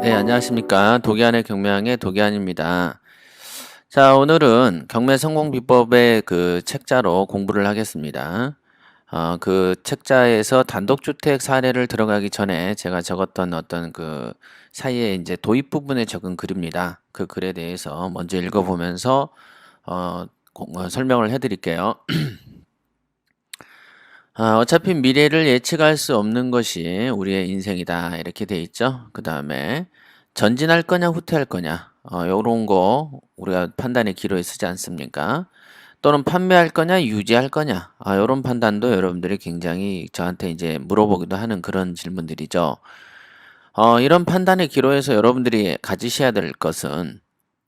네, 안녕하십니까. 독이안의 경매왕의 독이안입니다. 자, 오늘은 경매 성공 비법의 그 책자로 공부를 하겠습니다. 그 책자에서 단독주택 사례를 들어가기 전에 제가 적었던 어떤 그 사이에 이제 도입 부분에 적은 글입니다. 그 글에 대해서 먼저 읽어보면서 설명을 해드릴게요. 어차피 미래를 예측할 수 없는 것이 우리의 인생이다. 이렇게 돼 있죠. 그 다음에 전진할 거냐, 후퇴할 거냐. 요런 거 우리가 판단의 기로에 쓰지 않습니까? 또는 판매할 거냐, 유지할 거냐. 요런 판단도 여러분들이 굉장히 저한테 이제 물어보기도 하는 그런 질문들이죠. 이런 판단의 기로에서 여러분들이 가지셔야 될 것은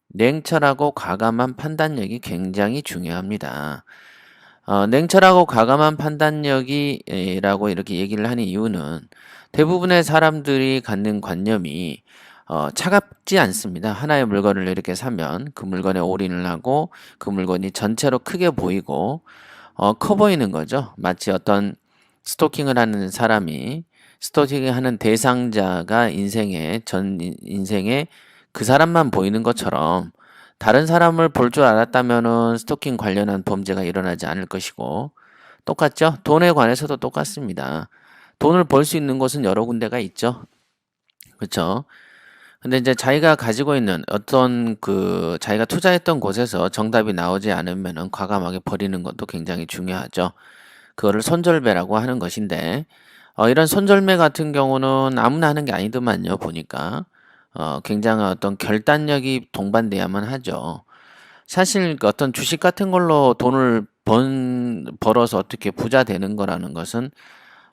냉철하고 과감한 판단력이 굉장히 중요합니다. 냉철하고 과감한 판단력이라고 이렇게 얘기를 하는 이유는 대부분의 사람들이 갖는 관념이 차갑지 않습니다. 하나의 물건을 이렇게 사면 그 물건에 올인을 하고 그 물건이 전체로 크게 보이고 커 보이는 거죠. 마치 어떤 스토킹을 하는 사람이 스토킹을 하는 대상자가 인생에 그 사람만 보이는 것처럼 다른 사람을 볼 줄 알았다면은 스토킹 관련한 범죄가 일어나지 않을 것이고 똑같죠? 돈에 관해서도 똑같습니다. 돈을 벌 수 있는 곳은 여러 군데가 있죠. 그렇죠? 근데 이제 자기가 가지고 있는 어떤 그 자기가 투자했던 곳에서 정답이 나오지 않으면은 과감하게 버리는 것도 굉장히 중요하죠. 그거를 손절매라고 하는 것인데 이런 손절매 같은 경우는 아무나 하는 게 아니더만요. 보니까 굉장한 어떤 결단력이 동반돼야만 하죠. 사실 그 어떤 주식 같은 걸로 돈을 벌어서 어떻게 부자 되는 거라는 것은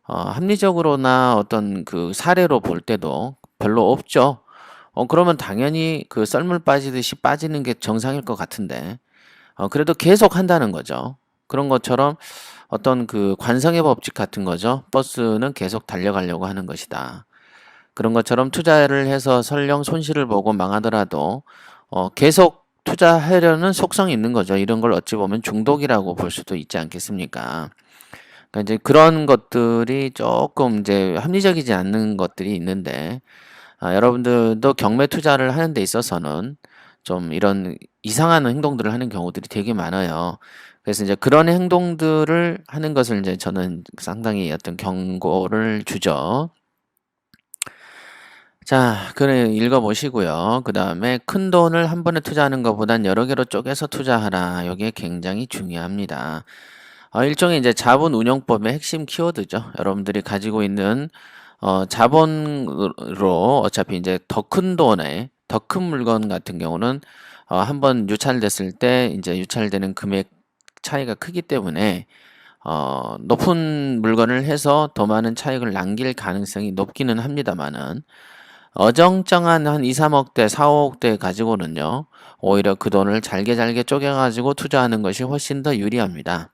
합리적으로나 어떤 그 사례로 볼 때도 별로 없죠. 그러면 당연히 그 썰물 빠지듯이 빠지는 게 정상일 것 같은데, 그래도 계속 한다는 거죠. 그런 것처럼 어떤 그 관성의 법칙 같은 거죠. 버스는 계속 달려가려고 하는 것이다. 그런 것처럼 투자를 해서 설령 손실을 보고 망하더라도 계속 투자하려는 속성이 있는 거죠. 이런 걸 어찌 보면 중독이라고 볼 수도 있지 않겠습니까? 그러니까 이제 그런 것들이 조금 이제 합리적이지 않는 것들이 있는데 여러분들도 경매 투자를 하는 데 있어서는 좀 이런 이상한 행동들을 하는 경우들이 되게 많아요. 그래서 이제 그런 행동들을 하는 것을 이제 저는 상당히 어떤 경고를 주죠. 자, 그래 읽어보시고요. 그 다음에 큰 돈을 한 번에 투자하는 것보단 여러 개로 쪼개서 투자하라. 이게 굉장히 중요합니다. 일종의 이제 자본 운용법의 핵심 키워드죠. 여러분들이 가지고 있는 자본으로 어차피 이제 더 큰 돈에 더 큰 물건 같은 경우는 한번 유찰됐을 때 이제 유찰되는 금액 차이가 크기 때문에 높은 물건을 해서 더 많은 차익을 남길 가능성이 높기는 합니다만은 어정쩡한 한 2, 3억대, 4, 5억대 가지고는요, 오히려 그 돈을 잘게 잘게 쪼개가지고 투자하는 것이 훨씬 더 유리합니다.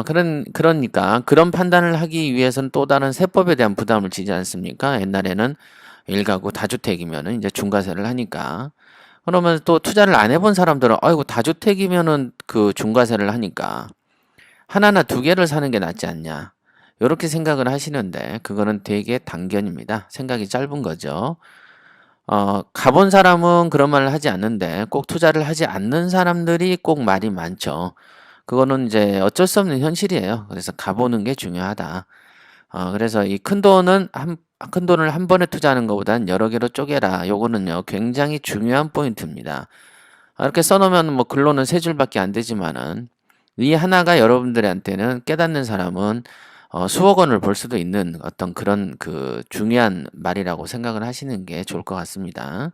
그러니까 그런 판단을 하기 위해서는 또 다른 세법에 대한 부담을 지지 않습니까? 옛날에는 일가구 다주택이면은 이제 중과세를 하니까. 그러면 또 투자를 안 해본 사람들은, 아이고, 다주택이면은 그 중과세를 하니까 하나나 두 개를 사는 게 낫지 않냐. 요렇게 생각을 하시는데, 그거는 되게 단견입니다. 생각이 짧은 거죠. 가본 사람은 그런 말을 하지 않는데, 꼭 투자를 하지 않는 사람들이 꼭 말이 많죠. 그거는 이제 어쩔 수 없는 현실이에요. 그래서 가보는 게 중요하다. 그래서 이 큰 돈을 한 번에 투자하는 것보다는 여러 개로 쪼개라. 요거는요, 굉장히 중요한 포인트입니다. 이렇게 써놓으면 뭐 글로는 세 줄밖에 안 되지만은, 이 하나가 여러분들한테는 깨닫는 사람은 수억 원을 벌 수도 있는 어떤 그런 그 중요한 말이라고 생각을 하시는 게 좋을 것 같습니다.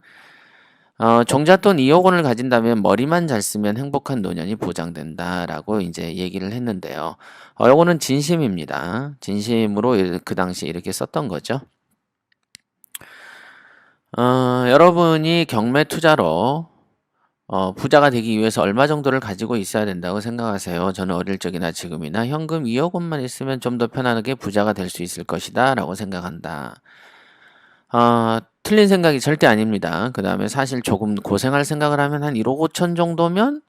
종잣돈 2억 원을 가진다면 머리만 잘 쓰면 행복한 노년이 보장된다라고 이제 얘기를 했는데요. 요거는 진심입니다. 진심으로 그 당시 이렇게 썼던 거죠. 여러분이 경매 투자로 부자가 되기 위해서 얼마 정도를 가지고 있어야 된다고 생각하세요? 저는 어릴 적이나 지금이나 현금 2억 원만 있으면 좀 더 편안하게 부자가 될 수 있을 것이다 라고 생각한다. 틀린 생각이 절대 아닙니다. 그 다음에 사실 조금 고생할 생각을 하면 한 1억 5천 정도면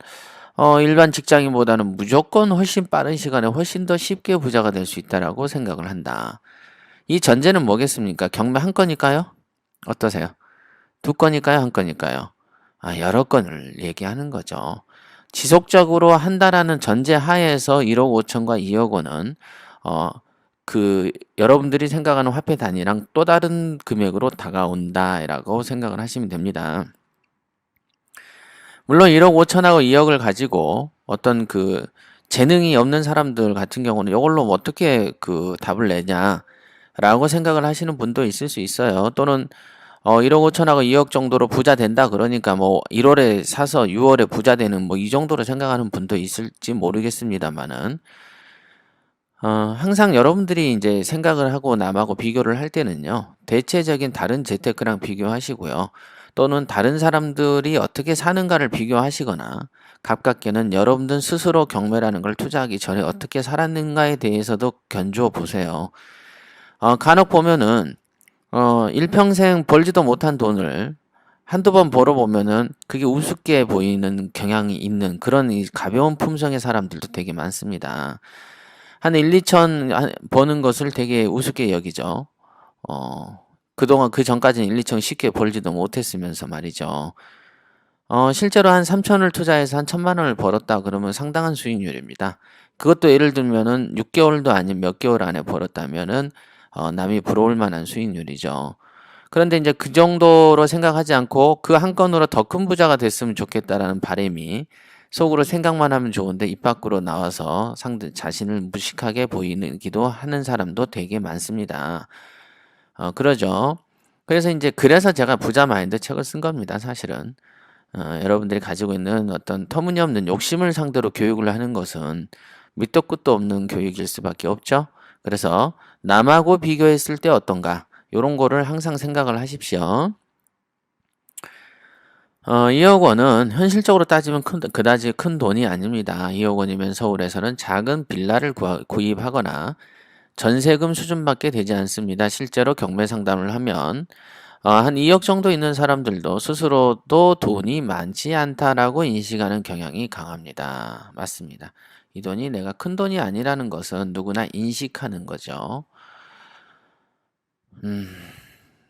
일반 직장인보다는 무조건 훨씬 빠른 시간에 훨씬 더 쉽게 부자가 될 수 있다라고 생각을 한다. 이 전제는 뭐겠습니까? 경매 한 건일까요? 어떠세요? 두 건일까요? 한 건일까요? 여러 건을 얘기하는 거죠. 지속적으로 한다라는 전제 하에서 1억 5천과 2억 원은 어, 여러분들이 생각하는 화폐 단위랑 또 다른 금액으로 다가온다라고 생각을 하시면 됩니다. 물론 1억 5천하고 2억을 가지고 어떤 재능이 없는 사람들 같은 경우는 이걸로 어떻게 답을 내냐라고 생각을 하시는 분도 있을 수 있어요. 또는 1억 5천하고 2억 정도로 부자 된다 그러니까 뭐 1월에 사서 6월에 부자 되는 뭐 이 정도로 생각하는 분도 있을지 모르겠습니다만은 항상 여러분들이 이제 생각을 하고 남하고 비교를 할 때는요. 대체적인 다른 재테크랑 비교하시고요. 또는 다른 사람들이 어떻게 사는가를 비교하시거나 가깝게는 여러분들 스스로 경매라는 걸 투자하기 전에 어떻게 살았는가에 대해서도 견주어 보세요. 간혹 보면은 일평생 벌지도 못한 돈을 한두 번 벌어보면은 그게 우습게 보이는 경향이 있는 그런 이 가벼운 품성의 사람들도 되게 많습니다. 한 1, 2천 버는 것을 되게 우습게 여기죠. 그동안 그 전까지는 1, 2천 쉽게 벌지도 못했으면서 말이죠. 실제로 한 3천을 투자해서 한 1,000만 원을 벌었다 그러면 상당한 수익률입니다. 그것도 예를 들면은 6개월도 아닌 몇 개월 안에 벌었다면은 남이 부러울 만한 수익률이죠. 그런데 이제 그 정도로 생각하지 않고 그 한 건으로 더 큰 부자가 됐으면 좋겠다라는 바람이 속으로 생각만 하면 좋은데 입 밖으로 나와서 상대 자신을 무식하게 보이기도 하는 사람도 되게 많습니다. 그러죠. 그래서 제가 부자 마인드 책을 쓴 겁니다, 사실은. 여러분들이 가지고 있는 어떤 터무니없는 욕심을 상대로 교육을 하는 것은 밑도 끝도 없는 교육일 수밖에 없죠. 그래서 남하고 비교했을 때 어떤가? 요런 거를 항상 생각을 하십시오. 2억 원은 현실적으로 따지면 그다지 큰 돈이 아닙니다. 2억 원이면 서울에서는 작은 빌라를 구입하거나 전세금 수준밖에 되지 않습니다. 실제로 경매 상담을 하면 한 2억 정도 있는 사람들도 스스로도 돈이 많지 않다라고 인식하는 경향이 강합니다. 맞습니다. 이 돈이 내가 큰 돈이 아니라는 것은 누구나 인식하는 거죠.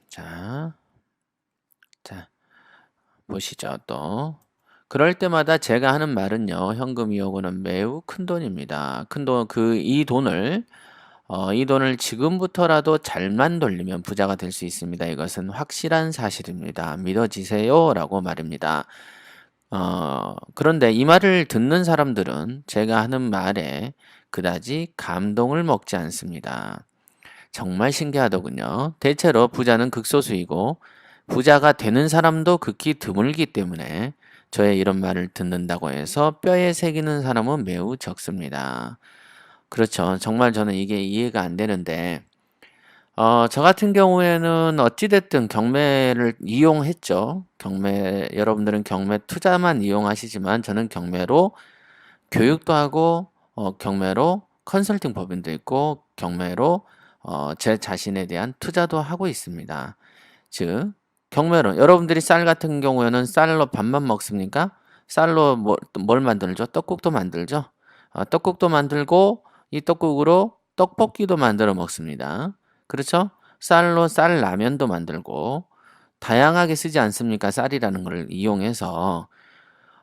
자, 보시죠, 또. 그럴 때마다 제가 하는 말은요, 현금 2억 원은 매우 큰 돈입니다. 이 돈을 지금부터라도 잘만 돌리면 부자가 될 수 있습니다. 이것은 확실한 사실입니다. 믿어지세요? 라고 말입니다. 그런데 이 말을 듣는 사람들은 제가 하는 말에 그다지 감동을 먹지 않습니다. 정말 신기하더군요. 대체로 부자는 극소수이고 부자가 되는 사람도 극히 드물기 때문에 저의 이런 말을 듣는다고 해서 뼈에 새기는 사람은 매우 적습니다. 그렇죠. 정말 저는 이게 이해가 안 되는데, 저 같은 경우에는 어찌됐든 경매를 이용했죠. 여러분들은 경매 투자만 이용하시지만 저는 경매로 교육도 하고, 경매로 컨설팅 법인도 있고, 경매로 제 자신에 대한 투자도 하고 있습니다. 즉, 경매로 여러분들이 쌀 같은 경우에는 쌀로 밥만 먹습니까? 쌀로 뭘 만들죠? 떡국도 만들죠. 떡국도 만들고 이 떡국으로 떡볶이도 만들어 먹습니다. 그렇죠? 쌀로 쌀 라면도 만들고 다양하게 쓰지 않습니까? 쌀이라는 걸 이용해서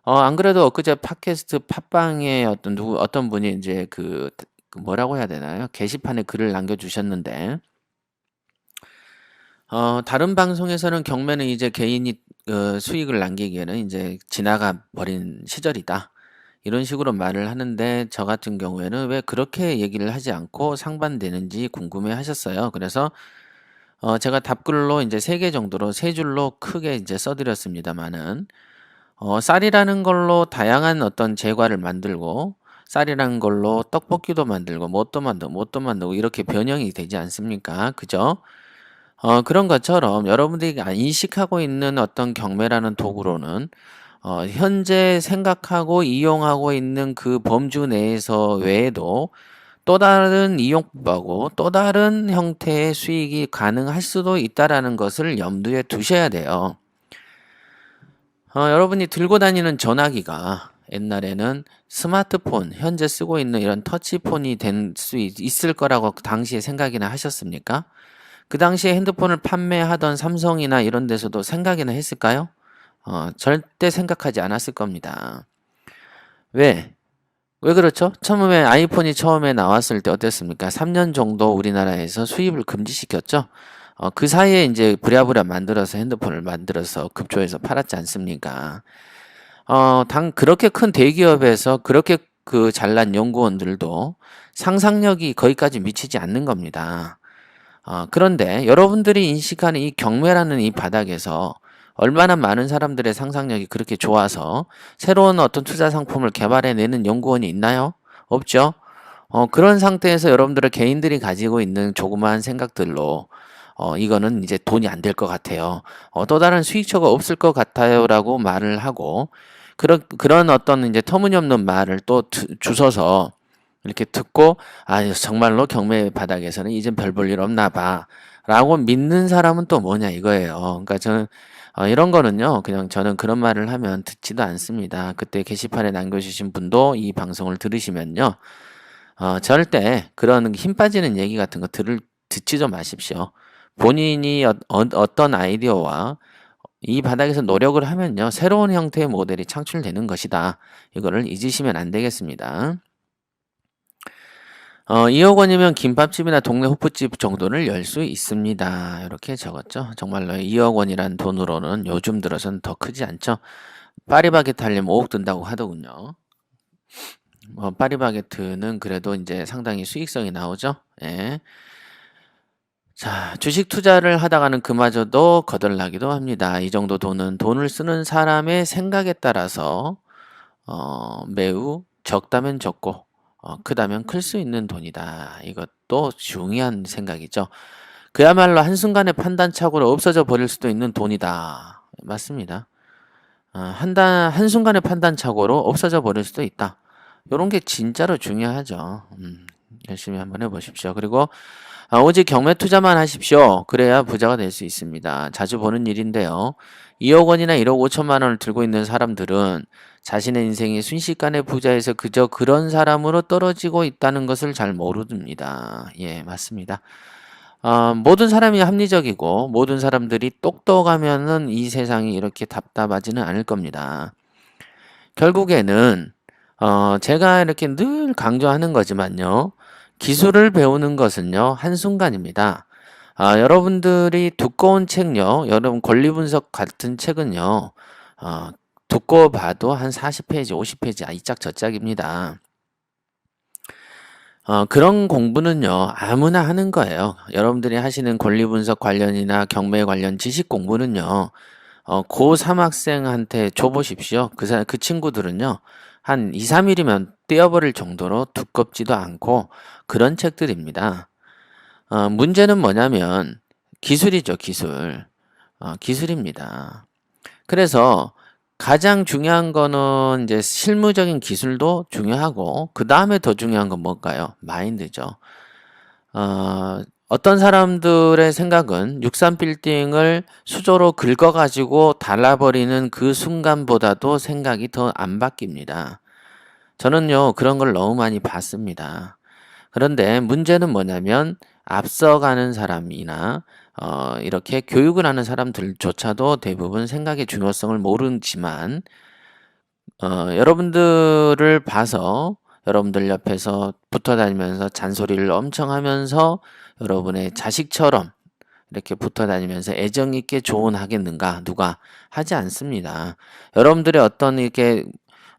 안 그래도 엊그제 팟캐스트 팟빵에 어떤 분이 이제 뭐라고 해야 되나요? 게시판에 글을 남겨주셨는데 다른 방송에서는 경매는 이제 개인이 수익을 남기기에는 이제 지나가 버린 시절이다. 이런 식으로 말을 하는데 저 같은 경우에는 왜 그렇게 얘기를 하지 않고 상반되는지 궁금해 하셨어요. 그래서 제가 답글로 이제 3개 정도로 3줄로 크게 이제 써드렸습니다만은 쌀이라는 걸로 다양한 어떤 제과를 만들고 쌀이라는 걸로 떡볶이도 만들고 뭣도 만들고 이렇게 변형이 되지 않습니까? 그죠? 그런 것처럼 여러분들이 인식하고 있는 어떤 경매라는 도구로는 현재 생각하고 이용하고 있는 그 범주 내에서 외에도 또 다른 이용법하고 또 다른 형태의 수익이 가능할 수도 있다라는 것을 염두에 두셔야 돼요. 여러분이 들고 다니는 전화기가 옛날에는 스마트폰, 현재 쓰고 있는 이런 터치폰이 될 수 있을 거라고 당시에 생각이나 하셨습니까? 그 당시에 핸드폰을 판매하던 삼성이나 이런 데서도 생각이나 했을까요? 절대 생각하지 않았을 겁니다. 왜? 왜 그렇죠? 처음에 나왔을 때 어땠습니까? 3년 정도 우리나라에서 수입을 금지시켰죠? 그 사이에 이제 부랴부랴 만들어서 핸드폰을 만들어서 급조해서 팔았지 않습니까? 그렇게 큰 대기업에서 그렇게 그 잘난 연구원들도 상상력이 거기까지 미치지 않는 겁니다. 그런데 여러분들이 인식하는 이 경매라는 이 바닥에서 얼마나 많은 사람들의 상상력이 그렇게 좋아서 새로운 어떤 투자 상품을 개발해내는 연구원이 있나요? 없죠? 그런 상태에서 여러분들의 개인들이 가지고 있는 조그마한 생각들로 이거는 이제 돈이 안 될 것 같아요. 또 다른 수익처가 없을 것 같아요라고 말을 하고 그런 어떤 이제 터무니없는 말을 또 주워서 이렇게 듣고 정말로 경매 바닥에서는 이젠 별 볼 일 없나 봐 라고 믿는 사람은 또 뭐냐 이거예요. 그러니까 저는 이런 거는요 그냥 저는 그런 말을 하면 듣지도 않습니다. 그때 게시판에 남겨주신 분도 이 방송을 들으시면요 절대 그런 힘 빠지는 얘기 같은 거 듣지 좀 마십시오. 본인이 어떤 아이디어와 이 바닥에서 노력을 하면요 새로운 형태의 모델이 창출되는 것이다. 이거를 잊으시면 안 되겠습니다. 2억 원이면 김밥집이나 동네 호프집 정도를 열 수 있습니다. 이렇게 적었죠. 정말로 2억 원이란 돈으로는 요즘 들어서는 더 크지 않죠. 파리바게트 하려면 5억 든다고 하더군요. 파리바게트는 그래도 이제 상당히 수익성이 나오죠. 예. 자, 주식 투자를 하다가는 그마저도 거덜나기도 합니다. 이 정도 돈을 쓰는 사람의 생각에 따라서 매우 적다면 적고 크다면 클 수 있는 돈이다. 이것도 중요한 생각이죠. 그야말로 한순간의 판단착오로 없어져 버릴 수도 있는 돈이다. 맞습니다. 한순간의 판단착오로 없어져 버릴 수도 있다. 요런 게 진짜로 중요하죠. 열심히 한번 해보십시오. 그리고 오직 경매 투자만 하십시오. 그래야 부자가 될 수 있습니다. 자주 보는 일인데요. 2억 원이나 1억 5천만 원을 들고 있는 사람들은 자신의 인생이 순식간에 부자에서 그저 그런 사람으로 떨어지고 있다는 것을 잘 모릅니다. 예, 맞습니다. 모든 사람이 합리적이고 모든 사람들이 똑똑하면은 이 세상이 이렇게 답답하지는 않을 겁니다. 결국에는 제가 이렇게 늘 강조하는 거지만요. 기술을 배우는 것은요. 한순간입니다. 여러분들이 두꺼운 책요. 여러분 권리분석 같은 책은요. 두꺼워 봐도 한 40페이지, 50페이지 이 짝 저 짝입니다. 그런 공부는요. 아무나 하는 거예요. 여러분들이 하시는 권리분석 관련이나 경매 관련 지식 공부는요. 고3 학생한테 줘보십시오. 그 친구들은요. 한 2, 3일이면 떼어버릴 정도로 두껍지도 않고 그런 책들입니다. 문제는 뭐냐면 기술이죠, 기술. 기술입니다. 그래서 가장 중요한 거는 이제 실무적인 기술도 중요하고 그 다음에 더 중요한 건 뭘까요? 마인드죠. 어떤 사람들의 생각은 63빌딩을 수저로 긁어가지고 달라버리는 그 순간보다도 생각이 더 안 바뀝니다. 저는요, 그런 걸 너무 많이 봤습니다. 그런데 문제는 뭐냐면 앞서가는 사람이나 이렇게 교육을 하는 사람들조차도 대부분 생각의 중요성을 모르지만 여러분들을 봐서 여러분들 옆에서 붙어 다니면서 잔소리를 엄청 하면서 여러분의 자식처럼 이렇게 붙어 다니면서 애정 있게 조언하겠는가? 누가 하지 않습니다. 여러분들의 어떤 이렇게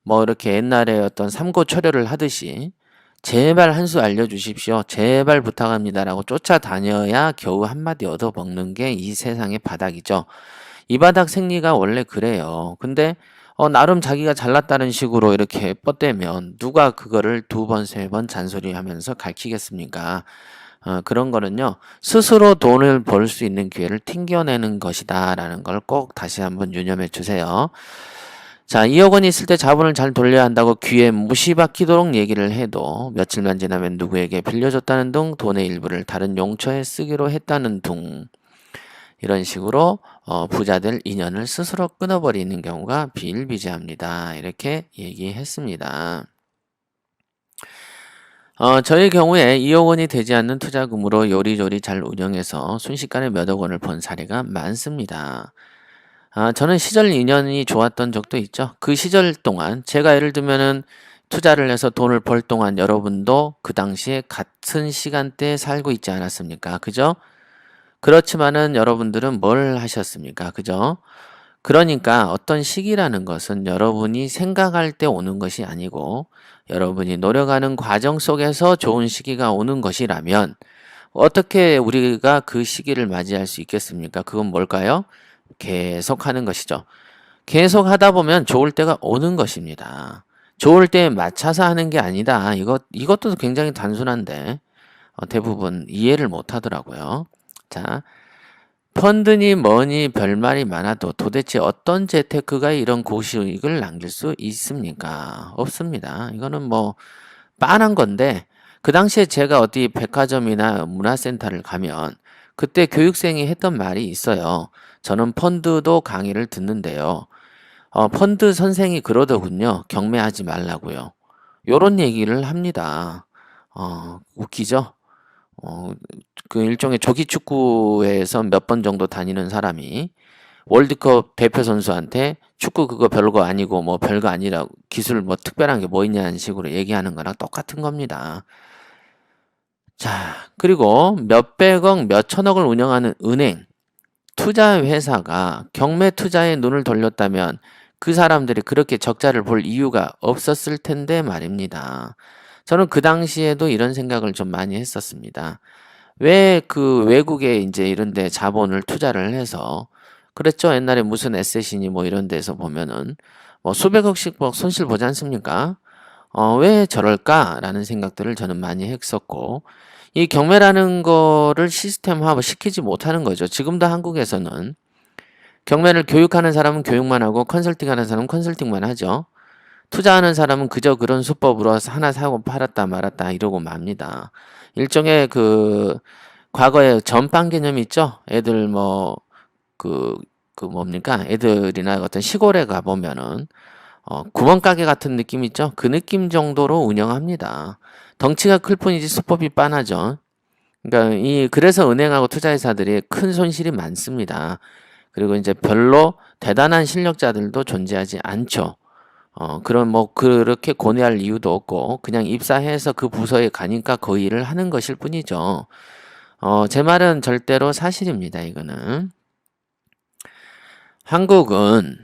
이렇게 옛날에 어떤 삼고초려를 하듯이 제발 한 수 알려주십시오. 제발 부탁합니다라고 쫓아다녀야 겨우 한마디 얻어먹는 게 이 세상의 바닥이죠. 이 바닥 생리가 원래 그래요. 근데 나름 자기가 잘났다는 식으로 이렇게 뻗대면 누가 그거를 2번, 3번 잔소리하면서 가르치겠습니까? 그런 거는요. 스스로 돈을 벌 수 있는 기회를 튕겨내는 것이다 라는 걸 꼭 다시 한번 유념해 주세요. 자, 2억 원이 있을 때 자본을 잘 돌려야 한다고 귀에 못이 박히도록 얘기를 해도 며칠만 지나면 누구에게 빌려줬다는 등 돈의 일부를 다른 용처에 쓰기로 했다는 등 이런 식으로 부자들 인연을 스스로 끊어버리는 경우가 비일비재합니다. 이렇게 얘기했습니다. 저의 경우에 2억 원이 되지 않는 투자금으로 요리조리 잘 운영해서 순식간에 몇억 원을 번 사례가 많습니다. 저는 시절 인연이 좋았던 적도 있죠. 그 시절 동안 제가 예를 들면은 투자를 해서 돈을 벌 동안 여러분도 그 당시에 같은 시간대에 살고 있지 않았습니까? 그죠? 그렇지만은 여러분들은 뭘 하셨습니까? 그죠? 그러니까 어떤 시기라는 것은 여러분이 생각할 때 오는 것이 아니고 여러분이 노력하는 과정 속에서 좋은 시기가 오는 것이라면 어떻게 우리가 그 시기를 맞이할 수 있겠습니까? 그건 뭘까요? 계속 하는 것이죠. 계속 하다 보면 좋을 때가 오는 것입니다. 좋을 때에 맞춰서 하는 게 아니다. 이것도 굉장히 단순한데 대부분 이해를 못 하더라고요. 자, 펀드니 뭐니 별말이 많아도 도대체 어떤 재테크가 이런 고수익을 남길 수 있습니까? 없습니다. 이거는 뭐 빤한 건데 그 당시에 제가 어디 백화점이나 문화센터를 가면 그때 교육생이 했던 말이 있어요. 저는 펀드도 강의를 듣는데요. 펀드 선생이 그러더군요. 경매하지 말라고요. 요런 얘기를 합니다. 웃기죠? 어, 그 일종의 조기 축구에서 몇 번 정도 다니는 사람이 월드컵 대표 선수한테 축구 그거 별거 아니고 뭐 별거 아니라 기술 뭐 특별한 게 뭐 있냐는 식으로 얘기하는 거랑 똑같은 겁니다. 자, 그리고 몇백억, 몇천억을 운영하는 은행, 투자 회사가 경매 투자에 눈을 돌렸다면 그 사람들이 그렇게 적자를 볼 이유가 없었을 텐데 말입니다. 저는 그 당시에도 이런 생각을 좀 많이 했었습니다. 왜 그 외국에 이제 이런 데 자본을 투자를 해서 그랬죠. 옛날에 무슨 에셋이니 뭐 이런 데서 보면은 뭐 수백억씩 뭐 손실 보지 않습니까? 왜 저럴까라는 생각들을 저는 많이 했었고 이 경매라는 거를 시스템화를 시키지 못하는 거죠. 지금도 한국에서는 경매를 교육하는 사람은 교육만 하고 컨설팅하는 사람은 컨설팅만 하죠. 투자하는 사람은 그저 그런 수법으로 하나 사고 팔았다 말았다 이러고 맙니다. 일종의 그 과거에 전빵 개념 있죠? 애들 뭐 그 뭡니까? 애들이나 어떤 시골에 가 보면은 구멍가게 같은 느낌 있죠? 그 느낌 정도로 운영합니다. 덩치가 클 뿐이지 수법이 빤하죠. 그러니까 그래서 은행하고 투자회사들이 큰 손실이 많습니다. 그리고 이제 별로 대단한 실력자들도 존재하지 않죠. 그런 뭐 그렇게 고뇌할 이유도 없고 그냥 입사해서 그 부서에 가니까 그 일을 하는 것일 뿐이죠. 제 말은 절대로 사실입니다. 이거는. 한국은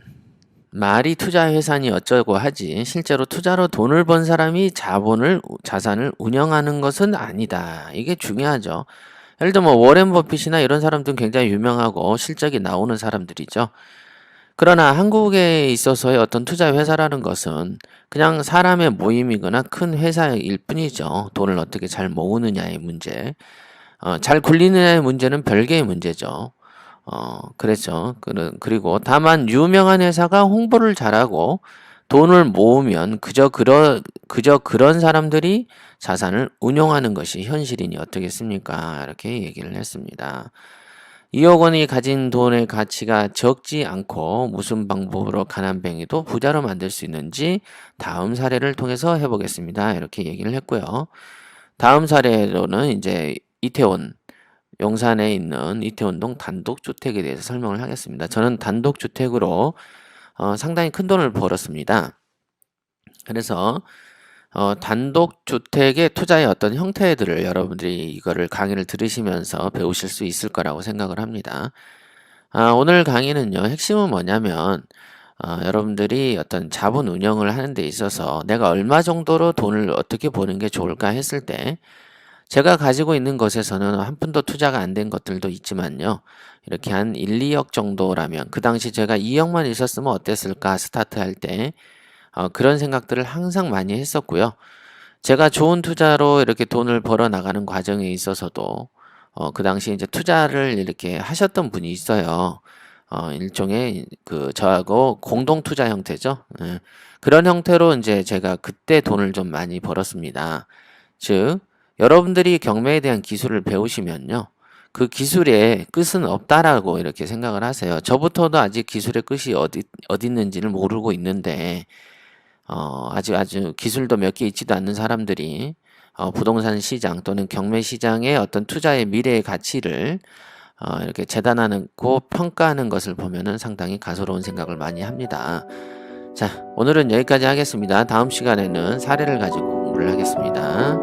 말이 투자 회사니 어쩌고 하지 실제로 투자로 돈을 번 사람이 자산을 운영하는 것은 아니다. 이게 중요하죠. 예를 들면 뭐 워렌 버핏이나 이런 사람들은 굉장히 유명하고 실적이 나오는 사람들이죠. 그러나 한국에 있어서의 어떤 투자 회사라는 것은 그냥 사람의 모임이거나 큰 회사일 뿐이죠. 돈을 어떻게 잘 모으느냐의 문제. 잘 굴리느냐의 문제는 별개의 문제죠. 그랬죠. 그리고 다만 유명한 회사가 홍보를 잘하고 돈을 모으면 그저 그런 사람들이 자산을 운용하는 것이 현실이니 어떻겠습니까? 이렇게 얘기를 했습니다. 2억 원이 가진 돈의 가치가 적지 않고 무슨 방법으로 가난뱅이도 부자로 만들 수 있는지 다음 사례를 통해서 해보겠습니다. 이렇게 얘기를 했고요. 다음 사례로는 이제 이태원 용산에 있는 이태원동 단독주택에 대해서 설명을 하겠습니다. 저는 단독주택으로 상당히 큰 돈을 벌었습니다. 그래서 단독주택의 투자의 어떤 형태들을 여러분들이 이거를 강의를 들으시면서 배우실 수 있을 거라고 생각을 합니다. 오늘 강의는요, 핵심은 뭐냐면 여러분들이 어떤 자본 운영을 하는 데 있어서 내가 얼마 정도로 돈을 어떻게 버는 게 좋을까 했을 때 제가 가지고 있는 것에서는 한 푼도 투자가 안 된 것들도 있지만요. 이렇게 한 1, 2억 정도라면 그 당시 제가 2억만 있었으면 어땠을까 스타트할 때 그런 생각들을 항상 많이 했었고요. 제가 좋은 투자로 이렇게 돈을 벌어 나가는 과정에 있어서도 그 당시 이제 투자를 이렇게 하셨던 분이 있어요. 일종의 저하고 공동 투자 형태죠. 예. 그런 형태로 이제 제가 그때 돈을 좀 많이 벌었습니다. 즉 여러분들이 경매에 대한 기술을 배우시면요. 그 기술의 끝은 없다라고 이렇게 생각을 하세요. 저부터도 아직 기술의 끝이 어디 있는지를 모르고 있는데, 아주 기술도 몇 개 있지도 않는 사람들이 부동산 시장 또는 경매 시장의 어떤 투자의 미래의 가치를 이렇게 재단하고 평가하는 것을 보면은 상당히 가소로운 생각을 많이 합니다. 자, 오늘은 여기까지 하겠습니다. 다음 시간에는 사례를 가지고 공부를 하겠습니다.